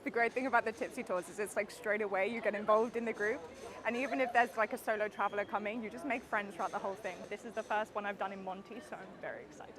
The great thing about the Tipsy Tours is it's like straight away you get involved in the group, and even if there's like a solo traveler coming, you just make friends throughout the whole thing. This is the first one I've done in Monti, so I'm very excited.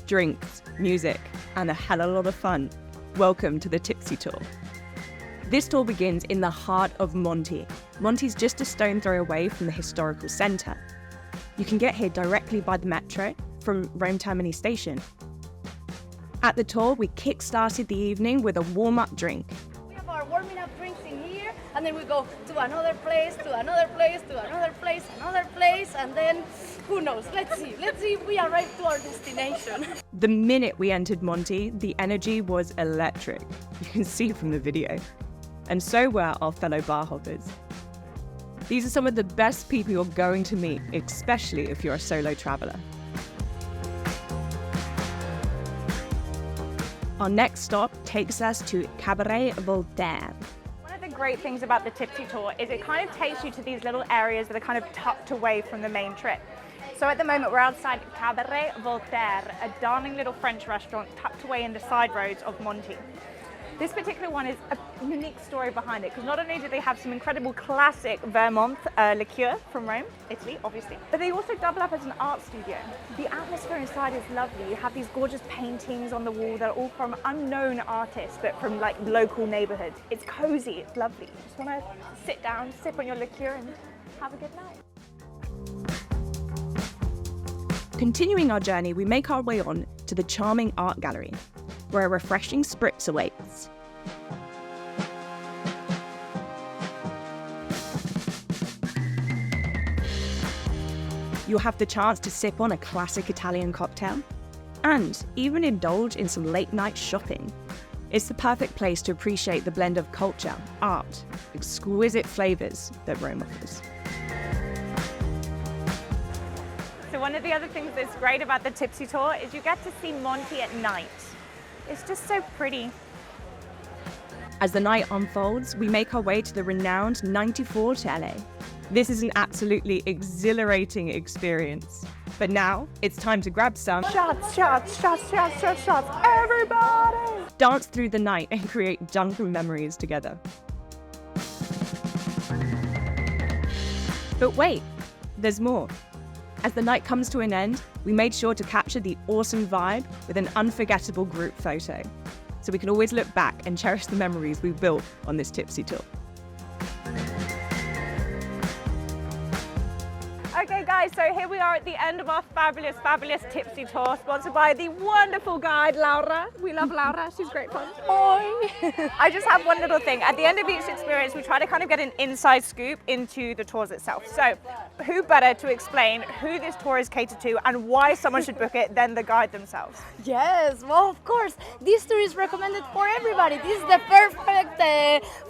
Drinks, music, and a hell of a lot of fun. Welcome to the Tipsy Tour. This tour begins in the heart of Monti. Monti's just a stone throw away from the historical centre. You can get here directly by the metro from Rome Termini station. At the tour, we kick-started the evening with a warm-up drink. We have our warming up drinks in here, and then we go to another place, to another place, to another place, another place, and then who knows? Let's see if we arrive to our destination. The minute we entered Monti, the energy was electric. You can see from the video. And so were our fellow bar hoppers. These are some of the best people you're going to meet, especially if you're a solo traveler. Our next stop takes us to Cabaret Voltaire. One of the great things about the Tipsy Tour is it kind of takes you to these little areas that are kind of tucked away from the main trip. So at the moment we're outside Cabaret Voltaire, a darling little French restaurant tucked away in the side roads of Monti. This particular one is a unique story behind it, because not only do they have some incredible classic Vermont liqueur from Rome, Italy, obviously, but they also double up as an art studio. The atmosphere inside is lovely. You have these gorgeous paintings on the wall that are all from unknown artists, but from like local neighborhoods. It's cozy, it's lovely. You just want to sit down, sip on your liqueur and have a good night. Continuing our journey, we make our way on to the charming art gallery, where a refreshing spritz awaits. You'll have the chance to sip on a classic Italian cocktail and even indulge in some late-night shopping. It's the perfect place to appreciate the blend of culture, art, exquisite flavors that Rome offers. So one of the other things that's great about the Tipsy Tour is you get to see Monti at night. It's just so pretty. As the night unfolds, we make our way to the renowned 94 Tele. This is an absolutely exhilarating experience. But now, it's time to grab some Shots, shots, shots, shots, shots, shots, everybody! dance through the night and create drunken memories together. But wait, there's more. As the night comes to an end, we made sure to capture the awesome vibe with an unforgettable group photo, so we can always look back and cherish the memories we've built on this Tipsy Tour. Okay guys, so here we are at the end of our fabulous, fabulous Tipsy Tour, sponsored by the wonderful guide, Laura. We love Laura, she's great fun. Oi! I just have one little thing. At the end of each experience, we try to kind of get an inside scoop into the tours itself. So, who better to explain who this tour is catered to and why someone should book it than the guide themselves? Yes, well, of course, this tour is recommended for everybody. This is the perfect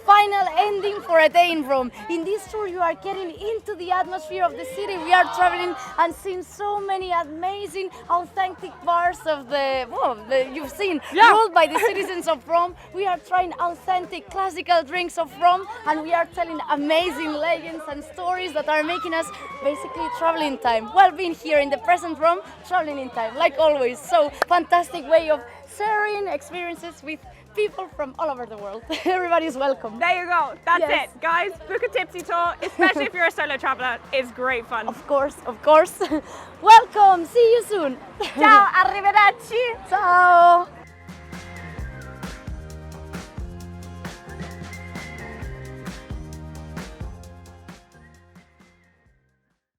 final ending for a day in Rome. In this tour, you are getting into the atmosphere of the city. We are traveling and seeing so many amazing, authentic bars of you've seen, ruled by the citizens of Rome. We are trying authentic, classical drinks of Rome, and we are telling amazing legends and stories that are making us basically travel in time. Well, being here in the present Rome, traveling in time, like always. So, fantastic way of sharing experiences with people from all over the world. Everybody's welcome. There you go. That's Yes. it. Guys, book a Tipsy Tour, especially if you're a solo traveler. It's great fun. Of course, of course. Welcome. See you soon. Ciao, arrivederci. Ciao.